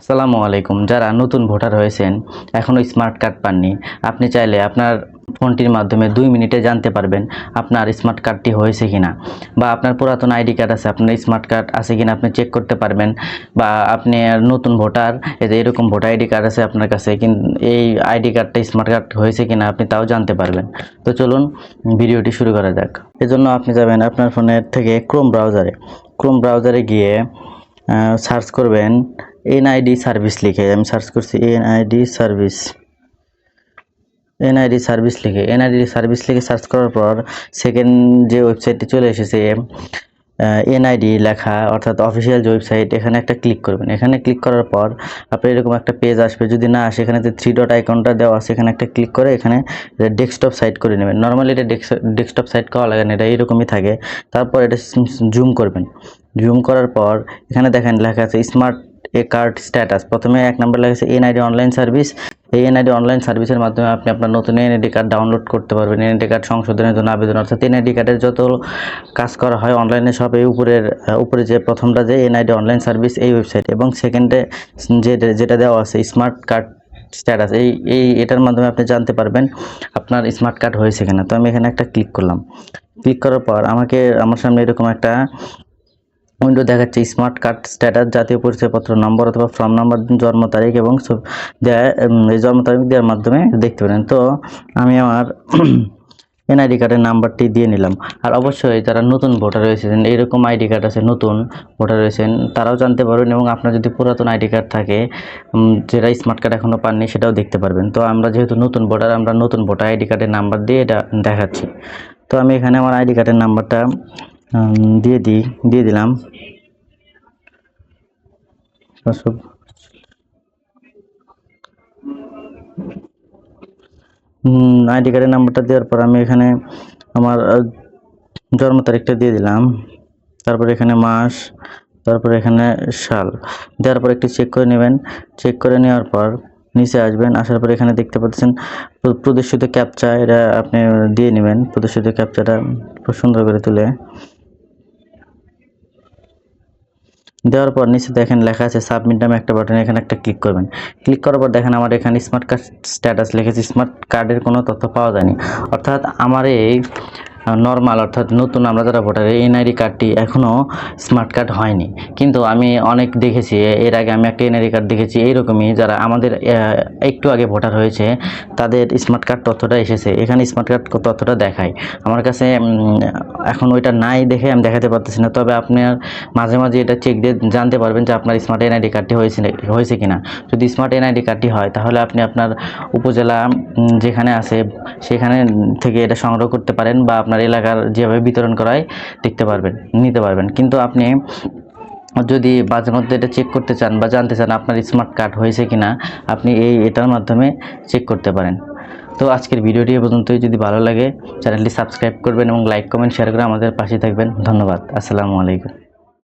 আসসালামু আলাইকুম। যারা নতুন ভোটার হয়েছেন এখনও স্মার্ট কার্ড পাননি, আপনি চাইলে আপনার ফোনটির মাধ্যমে 2 মিনিটে জানতে পারবেন আপনার স্মার্ট কার্ডটি হয়েছে কিনা, বা আপনার পুরাতন আইডি কার্ড আছে, আপনার স্মার্ট কার্ড আছে কিনা আপনি চেক করতে পারবেন। বা আপনি নতুন ভোটার, এরকম ভোটার আইডি কার্ড আছে আপনার কাছে, কিন্তু এই আইডি কার্ডটা স্মার্ট কার্ড হয়েছে কিনা আপনি তাও জানতে পারবেন। তো চলুন ভিডিওটি শুরু করা যাক। এজন্য আপনি যাবেন আপনার ফোনের থেকে ক্রোম ব্রাউজারে গিয়ে সার্চ করবেন এনআইডি সার্ভিস লিখে। আমি সার্চ করছি এনআইডি সার্ভিস লিখে সার্চ করার পর সেকেন্ড যে ওয়েবসাইটটি চলে এসেছে এনআইডি লেখা, অর্থাৎ অফিসিয়াল যে ওয়েবসাইট, এখানে একটা ক্লিক করবেন। এখানে ক্লিক করার পর আপনি এরকম একটা পেজ আসবে। যদি না আসে, এখানে যে 3 ডট আইকনটা দেওয়া আছে এখানে একটা ক্লিক করে এখানে ডেস্কটপ সাইট করে নেবেন। নর্মালি এটা ডেস্কটপ সাইট করা লাগে না, এটা এরকমই থাকে। তারপর এটা জুম করবেন। জুম করার পর এখানে দেখেন লেখা আছে স্মার্ট কার্ড স্ট্যাটাস। প্রথমে 1 নম্বর লেখা আছে এনআইডি অনলাইন সার্ভিস। এই এনআইডি অনলাইন সার্ভিসের মাধ্যমে আপনি আপনার নতুন এনআইডি কার্ড ডাউনলোড করতে পারবেন। এনআইডি কার্ড সংশোধনের জন্য আবেদন, অর্থাৎ এনআইডি কার্ডের যত কাজ করা হয় অনলাইনে সব এই উপরে যে প্রথমটা যে এনআইডি অনলাইন সার্ভিস এই ওয়েবসাইট, এবং সেকেন্ডে যেটা দেওয়া আছে স্মার্ট কার্ড স্ট্যাটাস, এটার মাধ্যমে আপনি জানতে পারবেন আপনার স্মার্ট কার্ড হয়েছে কিনা। তো আমি এখানে একটা ক্লিক করলাম। ক্লিক করার পর আমার সামনে এরকম একটা উইন্ডো দেখাচ্ছে স্মার্ট কার্ড স্ট্যাটাস, জাতীয় পরিচয়পত্র নম্বর অথবা ফর্ম নাম্বার, জন্ম তারিখ এবং এই জন্ম তারিখ দেওয়ার মাধ্যমে দেখতে পারেন। তো আমি আমার এনআইডি কার্ডের নাম্বারটি দিয়ে নিলাম। আর অবশ্যই যারা নতুন ভোটার রয়েছেন, এইরকম আইডি কার্ড আছে, নতুন ভোটার রয়েছেন, তারাও জানতে পারবেন, এবং আপনার যদি পুরাতন আইডি কার্ড থাকে যেটা স্মার্ট কার্ড এখনও পাননি সেটাও দেখতে পারবেন। তো আমরা যেহেতু নতুন ভোটার, আমরা নতুন ভোটার আইডি কার্ডের নাম্বার দিয়ে এটা দেখাচ্ছি। তো আমি এখানে আমার আইডি কার্ডের নাম্বারটা দিয়ে দিলাম। আইডি কার্ডের নাম্বারটা দেওয়ার পর আমি এখানে আমার জন্ম তারিখটা দিয়ে দিলাম। তারপর এখানে মাস, তারপর এখানে সাল দেওয়ার পর একটু চেক করে নেবেন। চেক করে নেওয়ার পর নিচে আসবেন। আসার পর এখানে দেখতে পাচ্ছেন প্রদর্শিত ক্যাপচা, এটা আপনি দিয়ে নেবেন। প্রদর্শিত ক্যাপচাটা খুব সুন্দর করে তুলে দেওয়ার পর নিচে দেখেন লেখা আছে সাবমিট নামে একটা বাটন, এখানে একটা ক্লিক করবেন। ক্লিক করার পর দেখেন আমার এখানে স্মার্ট কার্ড স্ট্যাটাস লিখেছে, স্মার্ট কার্ডের কোনো তথ্য পাওয়া যায়নি। অর্থাৎ আমার এই নর্মাল, অর্থাৎ নতুন আমরা যারা ভোটার, এই এনআইডি কার্ডটি এখনও স্মার্ট কার্ড হয়নি। কিন্তু আমি অনেক দেখেছি, এর আগে আমি একটা এনআইডি কার্ড দেখেছি এইরকমই, যারা আমাদের একটু আগে ভোটার হয়েছে তাদের স্মার্ট কার্ড তথ্যটা এসেছে, এখানে স্মার্ট কার্ড তথ্যটা দেখায়। আমার কাছে এখন ওইটা নাই দেখে আমি দেখাতে পারতেছি না। তবে আপনার মাঝে মাঝে এটা চেক দিয়ে জানতে পারবেন যে আপনার স্মার্ট এনআইডি কার্ডটি হয়েছে কিনা। যদি স্মার্ট এনআইডি কার্ডটি হয় তাহলে আপনি আপনার উপজেলা যেখানে আছে সেখানে থেকে এটা সংগ্রহ করতে পারেন, বা আপনার এলাকার যেভাবে বিতরণ করায় নিতে পারবেন। কিন্তু আপনি যদি মাঝে মধ্যে এটা চেক করতে চান বা জানতে চান আপনার স্মার্ট কার্ড হয়েছে কিনা, আপনি এটার মাধ্যমে চেক করতে পারেন। তো আজকের ভিডিওটি এ পর্যন্তই। যদি ভালো লাগে চ্যানেলটি সাবস্ক্রাইব করবেন এবং লাইক কমেন্ট শেয়ার করে আমাদের পাশে থাকবেন। ধন্যবাদ। আসসালামু আলাইকুম।